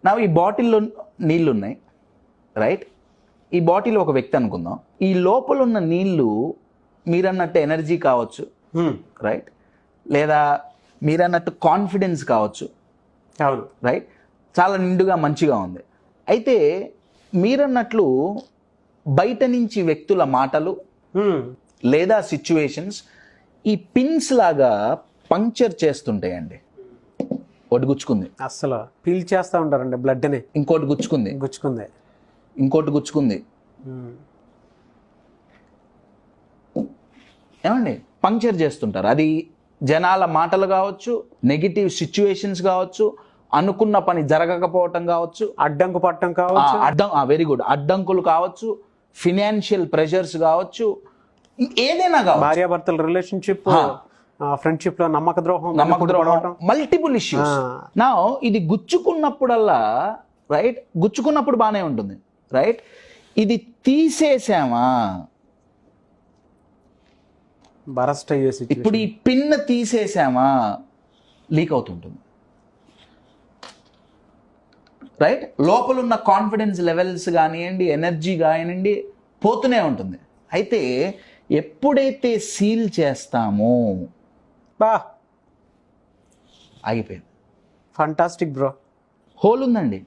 నా ఈ బాటిల్లో నీళ్ళు ఉన్నాయి, రైట్? ఈ బాటిల్ ఒక వ్యక్తి అనుకుందాం. ఈ లోపల ఉన్న నీళ్ళు మీరన్నట్టు ఎనర్జీ కావచ్చు, రైట్? లేదా మీరన్నట్టు కాన్ఫిడెన్స్ కావచ్చు, అవును, రైట్? చాలా నిండుగా మంచిగా ఉంది. అయితే మీరన్నట్లు బయట నుంచి వ్యక్తుల మాటలు లేదా సిచ్యువేషన్స్ ఈ పిన్స్ లాగా పంక్చర్ చేస్తుంటాయండి. ఒకటి గుచ్చుకుంది, అస్సలు పీల్ చేస్తూ ఉంటారండి బ్లడ్ని. ఇంకోటి గుచ్చుకుంది, ఇంకోటి గుచ్చుకుంది. ఏమండి, పంక్చర్ చేస్తుంటారు. అది జనాల మాటలు కావచ్చు, నెగిటివ్ సిచ్యువేషన్స్ కావచ్చు, అనుకున్న పని జరగకపోవటం కావచ్చు, అడ్డంకు పట్టడం కావచ్చు, వెరీ గుడ్, అడ్డంకులు కావచ్చు, ఫినాన్షియల్ ప్రెషర్స్ కావచ్చు, ఏదైనా కావచ్చు, భార్యాభర్తల రిలేషన్షిప్, ఫ్రెండ్షిప్ లో నమ్మక ద్రోహం, మల్టిపుల్ ఇష్యూస్. నా ఇది గుచ్చుకున్నప్పుడల్లా, రైట్, గుచ్చుకున్నప్పుడు బాగానే ఉంటుంది, రైట్? ఇది తీసేసామా, బరస్ట్ అయ్యేసి ఇప్పుడు ఈ పిన్ తీసేసామా, లీక్ అవుతుంటుంది, రైట్? లోపల ఉన్న కాన్ఫిడెన్స్ లెవెల్స్ కానివ్వండి, ఎనర్జీ కానివ్వండి, పోతూనే ఉంటుంది. అయితే ఎప్పుడైతే సీల్ చేస్తామో ఆగిపోయింది. Fantastic bro. హోల్ ఉందండి,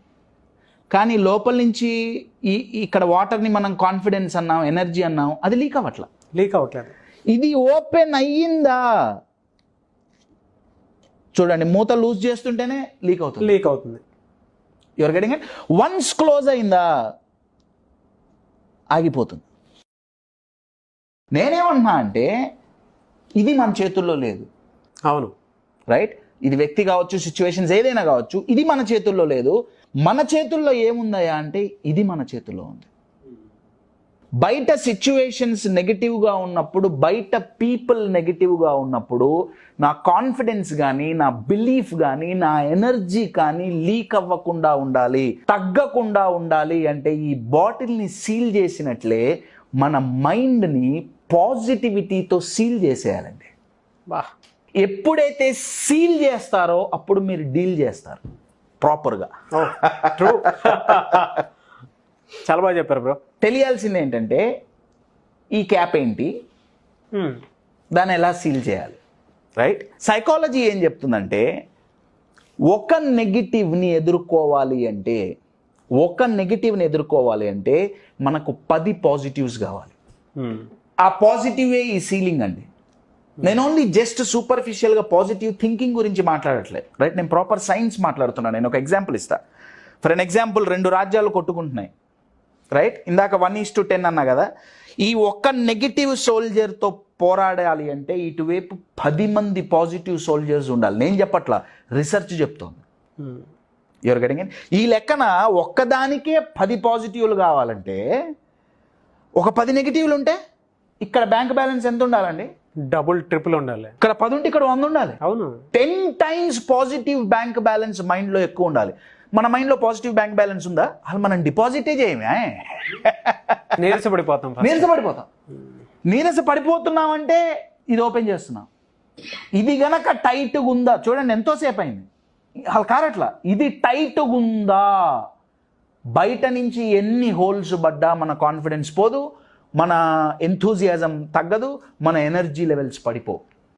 కానీ లోపల నుంచి ఇక్కడ వాటర్ని మనం కాన్ఫిడెన్స్ అన్నాం, ఎనర్జీ అన్నాం, అది లీక్ అవ్వట్లేదు. ఇది ఓపెన్ అయ్యిందా చూడండి, మూత లూజ్ చేస్తుంటేనే లీక్ అవుతుంది. Your getting it? Once close అయిందా ఆగిపోతుంది. నేనేమన్నా అంటే ఇది మన చేతుల్లో లేదు. అవును, రైట్? ఇది వ్యక్తి కావచ్చు, సిచ్యువేషన్స్ ఏదైనా కావచ్చు, ఇది మన చేతుల్లో లేదు. మన చేతుల్లో ఏముందయా అంటే ఇది మన చేతుల్లో ఉంది. బయట సిచ్యువేషన్స్ నెగిటివ్గా ఉన్నప్పుడు, బయట పీపుల్ నెగిటివ్గా ఉన్నప్పుడు, నా కాన్ఫిడెన్స్ కానీ, నా బిలీఫ్ కానీ, నా ఎనర్జీ కానీ లీక్ అవ్వకుండా ఉండాలి, తగ్గకుండా ఉండాలి అంటే ఈ బాటిల్ని సీల్ చేసినట్లే మన మైండ్ని పాజిటివిటీతో సీల్ చేసేయాలండి. ఎప్పుడైతే సీల్ చేస్తారో అప్పుడు మీరు డీల్ చేస్తారు ప్రాపర్గా. చాలా బాగా చెప్పారు బ్రో. తెలియాల్సింది ఏంటంటే ఈ క్యాప్ ఏంటి, దాన్ని ఎలా సీల్ చేయాలి, రైట్? సైకాలజీ ఏం చెప్తుందంటే ఒక నెగిటివ్ని ఎదుర్కోవాలి అంటే మనకు 10 పాజిటివ్స్ కావాలి. ఆ పాజిటివే ఈ సీలింగ్ అండి. నేను ఓన్లీ జస్ట్ సూపర్ఫిషియల్గా పాజిటివ్ థింకింగ్ గురించి మాట్లాడట్లేదు, రైట్? నేను ప్రాపర్ సైన్స్ మాట్లాడుతున్నాను. నేను ఒక ఎగ్జాంపుల్ ఇస్తా. ఫర్ ఎన్ ఎగ్జాంపుల్, 2 రాజ్యాలు కొట్టుకుంటున్నాయి, రైట్? ఇందాక 1:10 అన్నా కదా. ఈ ఒక్క నెగిటివ్ సోల్జర్తో పోరాడాలి అంటే ఇటువైపు 10 మంది పాజిటివ్ సోల్జర్స్ ఉండాలి. నేను చెప్పట్లా, రీసెర్చ్ చెప్తోంది. Your getting it? ఈ లెక్కన ఒక్కదానికే 10 పాజిటివ్లు కావాలంటే ఒక 10 నెగిటివ్లు ఉంటే ఇక్కడ బ్యాంక్ బ్యాలెన్స్ ఎంత ఉండాలండి? డబుల్ ట్రిపుల్ ఉండాలి. ఇక్కడ 10 ఉంటే ఇక్కడ 100 ఉండాలి. అవును, 10 times పాజిటివ్ బ్యాంక్ బ్యాలెన్స్ మైండ్లో ఎక్కువ ఉండాలి. మన మైండ్లో పాజిటివ్ బ్యాంక్ బ్యాలెన్స్ ఉందా? అసలు మనం డిపాజిటే చేయమే. నీరసపడిపోతున్నామంటే ఇది ఓపెన్ చేస్తున్నాం. ఇది గనక టైట్గా ఉందా, చూడండి ఎంతోసేపు అయింది, అసలు కారట్లా. ఇది టైట్గా ఉందా, బయట నుంచి ఎన్ని హోల్స్ పడ్డా మన కాన్ఫిడెన్స్ పోదు, మన ఎంథూజియాజం తగ్గదు, మన ఎనర్జీ లెవెల్స్ పడిపో.